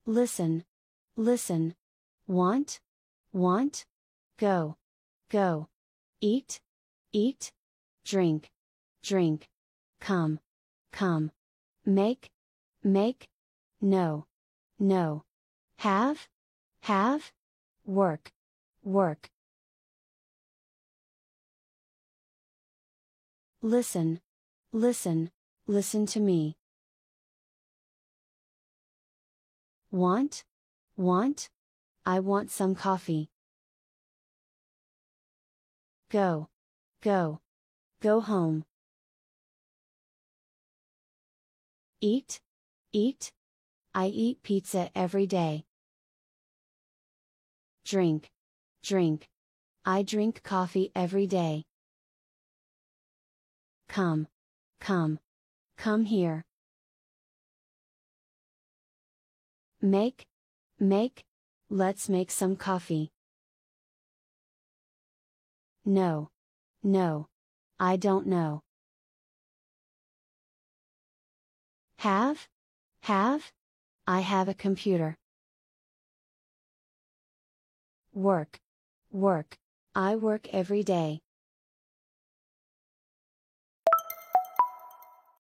listen, listen, want, want, go, go, eat, eat, drink, drink, come, come, make, make, know, know, have, work, work. Listen, listen, listen to me. Want, want, I want some coffee. Go, go, go home. Eat, eat, I eat pizza every day. Drink, drink, I drink coffee every day. Come, come, come here. Make, make, let's make some coffee. No, no, I don't know. Have, I have a computer. Work, work, I work every day.